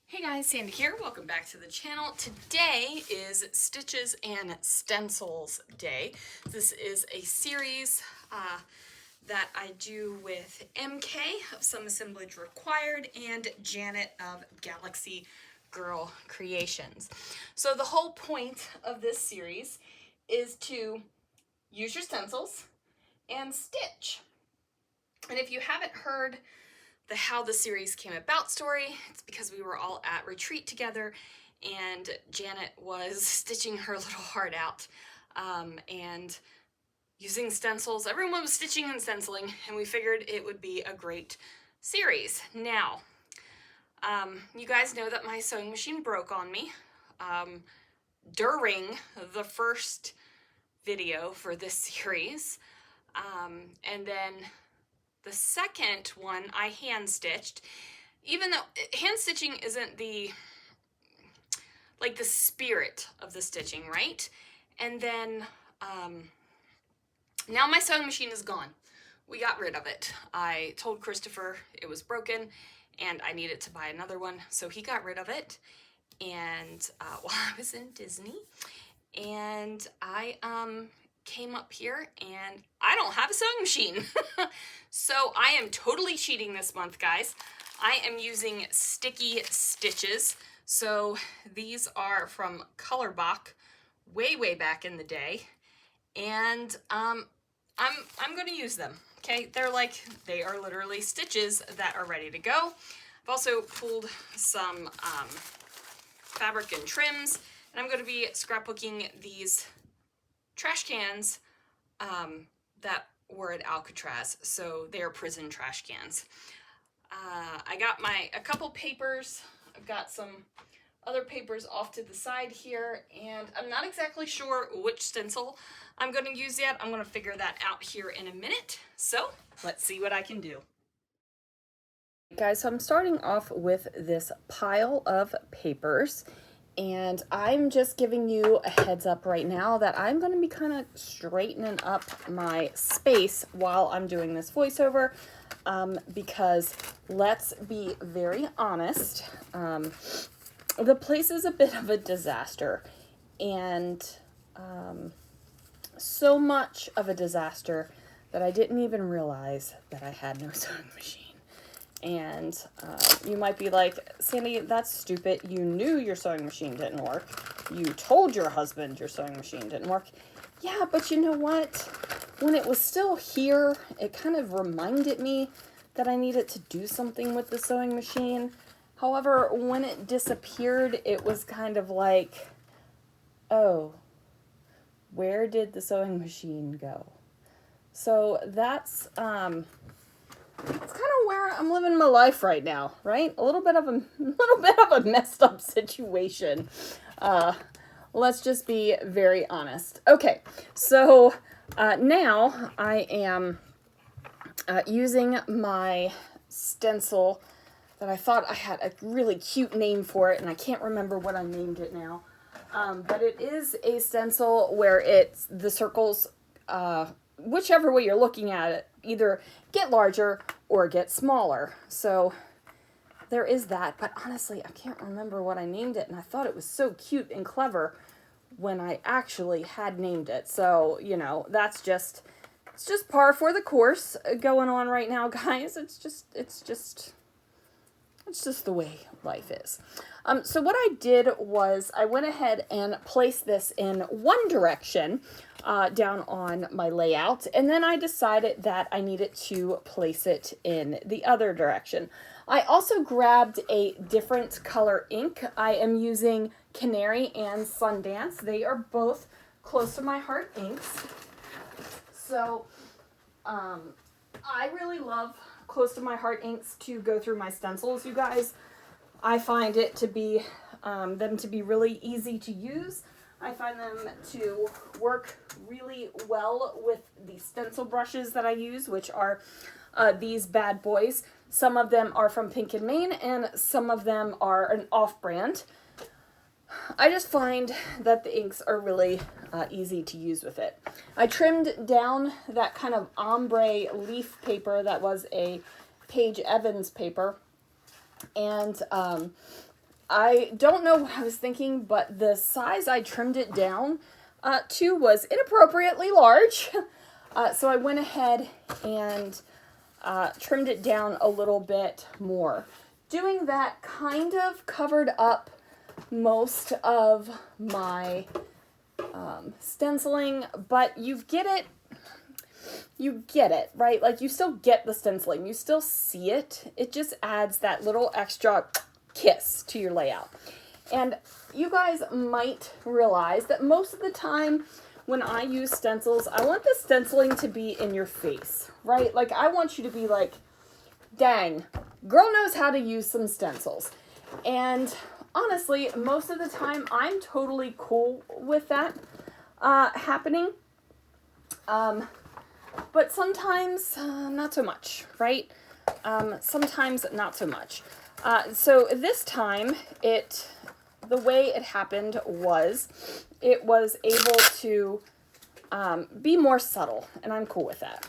Hey guys, Sandy here. Welcome back to the channel. Today is Stitches and Stencils Day. This is a series that I do with MK of Some Assemblage Required and Janet of Galaxy Girl Creations. So the whole point of this series is to use your stencils and stitch. And if you haven't heard the how the series came about story, it's because we were all at retreat together and Janet was stitching her little heart out and using stencils. Everyone was stitching and stenciling, and we figured it would be a great series. Now, you guys know that my sewing machine broke on me during the first video for this series, and then the second one I hand stitched, even though hand stitching isn't the spirit of the stitching, right? And then now my sewing machine is gone. We got rid of it. I told Christopher it was broken and I needed to buy another one, so he got rid of it. And while I was in Disney, and I came up here and I don't have a sewing machine. So I am totally cheating this month, guys. I am using sticky stitches. So these are from Colorbach way back in the day. And I'm going to use them. Okay, they are literally stitches that are ready to go. I've also pulled some fabric and trims, and I'm going to be scrapbooking these trash cans that were at Alcatraz, so they are prison trash cans. I got a couple papers. I've got some other papers off to the side here, and I'm not exactly sure which stencil I'm going to use yet. I'm going to figure that out here in a minute, so let's see what I can do. Guys, so I'm starting off with this pile of papers, and I'm just giving you a heads up right now that I'm going to be kind of straightening up my space while I'm doing this voiceover, because let's be very honest, the place is a bit of a disaster, and so much of a disaster that I didn't even realize that I had no sewing machine. And you might be like, Sandy, that's stupid. You knew your sewing machine didn't work. You told your husband your sewing machine didn't work. Yeah, but you know what? When it was still here, it kind of reminded me that I needed to do something with the sewing machine. However, when it disappeared, it was kind of like, oh, where did the sewing machine go? So that's kind of where I'm living my life right now, right? A little bit of a messed up situation. Let's just be very honest. Okay, so now I am using my stencil that I thought I had a really cute name for it, and I can't remember what I named it now. But it is a stencil where the circles, whichever way you're looking at it, either get larger or get smaller. So there is that, but honestly, I can't remember what I named it, and I thought it was so cute and clever when I actually had named it. So, you know, it's just par for the course going on right now, guys. It's just the way life is. So what I did was I went ahead and placed this in one direction down on my layout, and then I decided that I needed to place it in the other direction. I also grabbed a different color ink. I am using Canary and Sundance. They are both close to my heart inks. So I really love close to my heart inks to go through my stencils, you guys. I find it to be them to be really easy to use. I find them to work really well with the stencil brushes that I use, which are these bad boys. Some of them are from Pink and Main, and some of them are an off-brand. I just find that the inks are really easy to use with it. I trimmed down that kind of ombre leaf paper that was a Paige Evans paper, and I don't know what I was thinking, but the size I trimmed it down to was inappropriately large. So I went ahead and trimmed it down a little bit more. Doing that kind of covered up most of my stenciling, but you get it, right? Like, you still get the stenciling, you still see it. It just adds that little extra kiss to your layout. And you guys might realize that most of the time when I use stencils, I want the stenciling to be in your face, right? Like, I want you to be like, dang, girl knows how to use some stencils. And honestly, most of the time, I'm totally cool with that happening. But sometimes not so much, right? Sometimes not so much. So this time, the way it happened was, it was able to be more subtle, and I'm cool with that.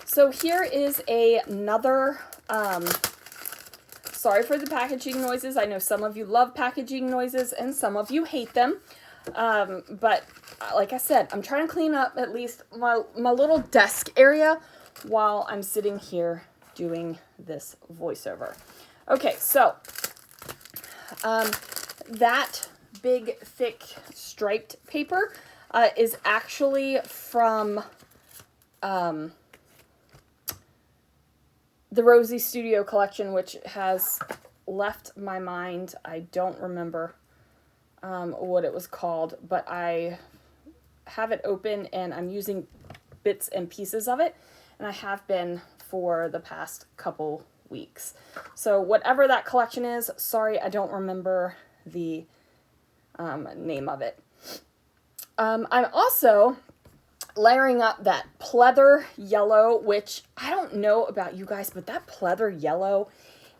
So here is another, sorry for the packaging noises. I know some of you love packaging noises and some of you hate them. But like I said, I'm trying to clean up at least my little desk area while I'm sitting here doing this voiceover. Okay, so that big, thick, striped paper is actually from the Rosie Studio collection, which has left my mind. I don't remember what it was called, but I have it open and I'm using bits and pieces of it, and I have been for the past couple weeks. So whatever that collection is, sorry, I don't remember the name of it. I'm also layering up that pleather yellow, which I don't know about you guys, but that pleather yellow,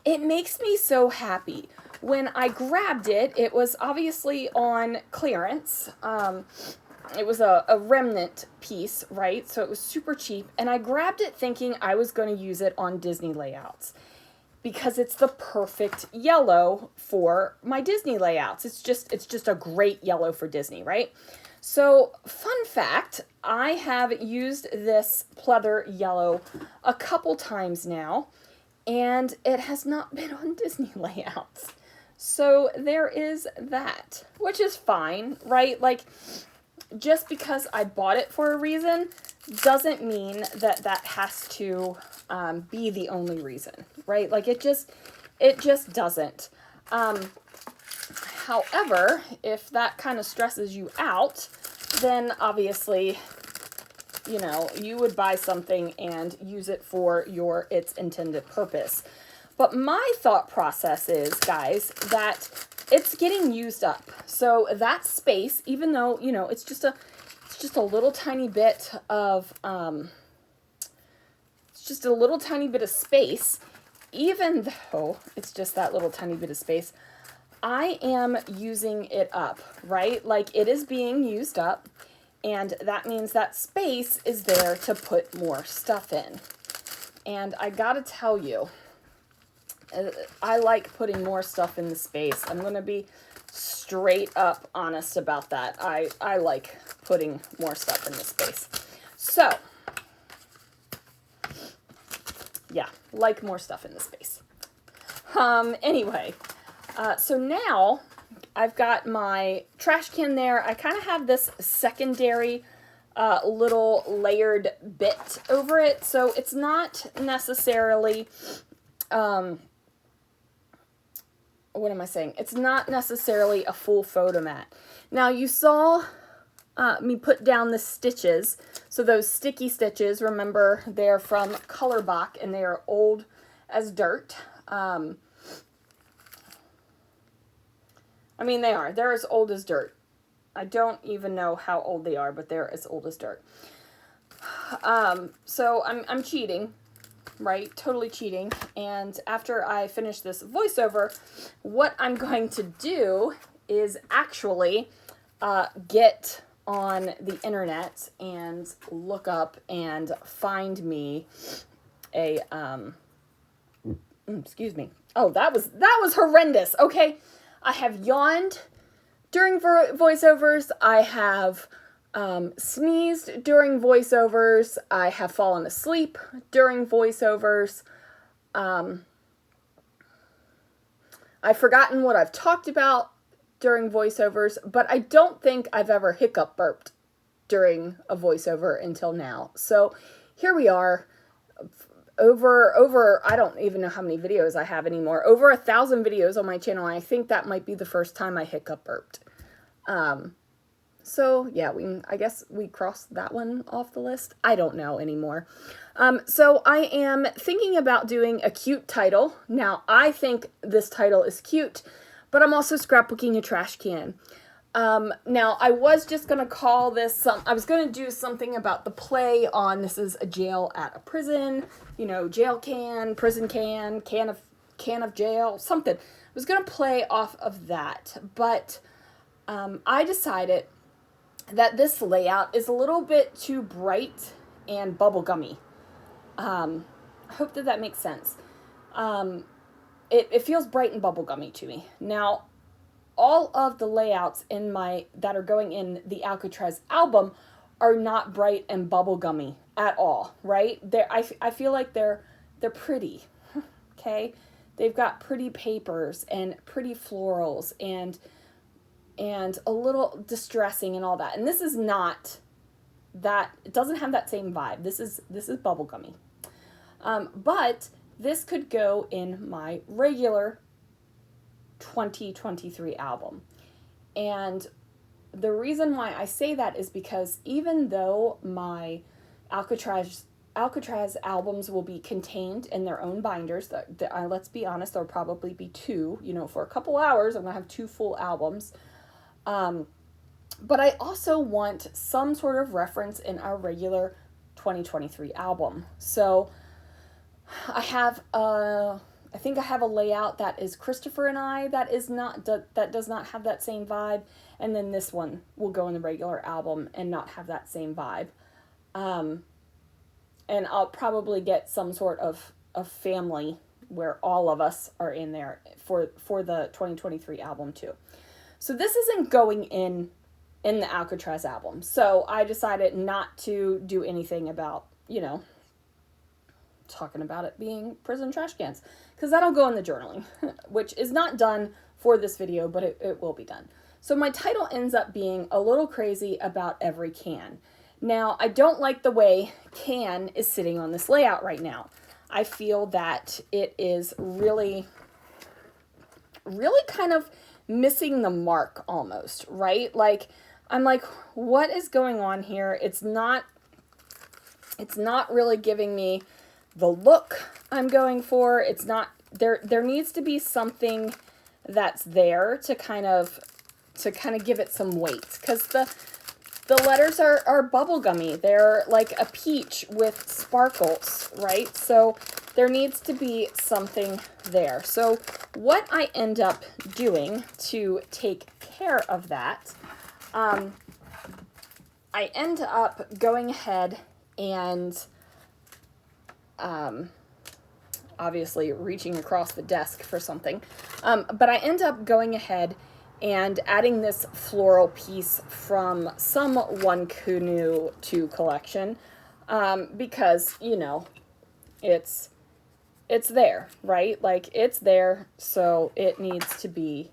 it makes me so happy. When I grabbed it, it was obviously on clearance. It was a remnant piece, right? So it was super cheap. And I grabbed it thinking I was going to use it on Disney layouts, because it's the perfect yellow for my Disney layouts. It's just a great yellow for Disney, right? So, fun fact, I have used this pleather yellow a couple times now, and it has not been on Disney layouts. So there is that, which is fine, right? Like, just because I bought it for a reason doesn't mean that that has to be the only reason, right? Like, it just doesn't. However, if that kind of stresses you out, then obviously, you know, you would buy something and use it for its intended purpose. But my thought process is, guys, that it's getting used up. So that space, even though, you know, it's just a little tiny bit of, it's just a little tiny bit of space, even though it's just that little tiny bit of space, I am using it up, right? Like, it is being used up, and that means that space is there to put more stuff in. And I gotta tell you, I like putting more stuff in the space. I'm going to be straight up honest about that. I like putting more stuff in the space. So, yeah, like more stuff in the space. Anyway, so now I've got my trash can there. I kind of have this secondary little layered bit over it. So it's not necessarily... what am I saying? It's not necessarily a full photo mat. Now, you saw me put down the stitches. So those sticky stitches, remember, they're from Colorbach, and they are old as dirt. I mean, they are. They're as old as dirt. I don't even know how old they are, but they're as old as dirt. So I'm cheating. Right? Totally cheating. And after I finish this voiceover, what I'm going to do is actually get on the internet and look up and find me a excuse me. Oh, that was horrendous. Okay. I have yawned during voiceovers. I have sneezed during voiceovers. I have fallen asleep during voiceovers. I've forgotten what I've talked about during voiceovers, but I don't think I've ever hiccup burped during a voiceover until now. So here we are, over I don't even know how many videos I have anymore, over 1,000 videos on my channel, and I think that might be the first time I hiccup burped. So yeah, I guess we crossed that one off the list. I don't know anymore. So I am thinking about doing a cute title. Now, I think this title is cute, but I'm also scrapbooking a trash can. Now, I was just going to call this, I was going to do something about the play on this is a jail at a prison, you know, jail can, prison can of jail, something. I was going to play off of that, but I decided that this layout is a little bit too bright and bubblegummy. I hope that makes sense. It feels bright and bubblegummy to me. Now, all of the layouts that are going in the Alcatraz album are not bright and bubblegummy at all, right? I feel like they're pretty, okay? They've got pretty papers and pretty florals and a little distressing and all that. And this is not that, it doesn't have that same vibe. This is bubblegummy. But this could go in my regular 2023 album. And the reason why I say that is because even though my Alcatraz albums will be contained in their own binders, let's be honest, there'll probably be two, you know, for a couple hours, I'm going to have 2 full albums. But I also want some sort of reference in our regular 2023 album. So I think I have a layout that is Christopher and I that does not have that same vibe. And then this one will go in the regular album and not have that same vibe. And I'll probably get some sort of family where all of us are in there for the 2023 album too. So this isn't going in the Alcatraz album. So I decided not to do anything about, you know, talking about it being prison trash cans, because that'll go in the journaling, which is not done for this video, but it will be done. So my title ends up being a little crazy about every can. Now, I don't like the way can is sitting on this layout right now. I feel that it is really kind of missing the mark almost, right? Like, I'm like, what is going on here? It's not really giving me the look I'm going for. It's not, there needs to be something that's there to kind of give it some weight, because the letters are bubblegummy. They're like a peach with sparkles, right? So there needs to be something there. So what I end up doing to take care of that, I end up going ahead and obviously reaching across the desk for something, but I end up going ahead and adding this floral piece from some One Canoe 2 collection, because, you know, it's there, right? Like, it's there, so it needs to be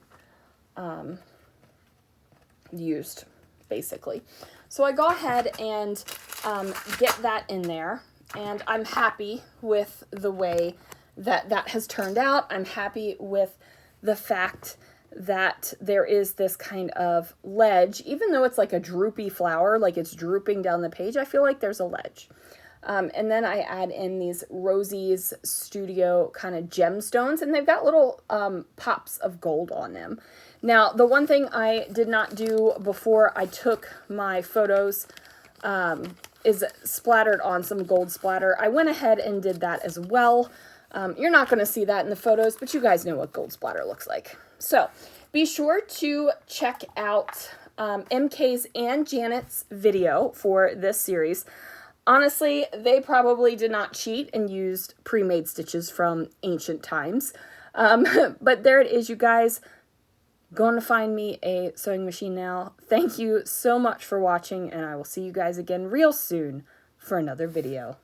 used, basically. So I go ahead and get that in there, and I'm happy with the way that has turned out. I'm happy with the fact that there is this kind of ledge, even though it's like a droopy flower, like it's drooping down the page, I feel like there's a ledge. And then I add in these Rosie's Studio kind of gemstones, and they've got little pops of gold on them. Now, the one thing I did not do before I took my photos is splattered on some gold splatter. I went ahead and did that as well. You're not going to see that in the photos, but you guys know what gold splatter looks like. So be sure to check out MK's and Janet's video for this series. Honestly, they probably did not cheat and used pre-made stitches from ancient times. But there it is, you guys. going to find me a sewing machine now. Thank you so much for watching, and I will see you guys again real soon for another video.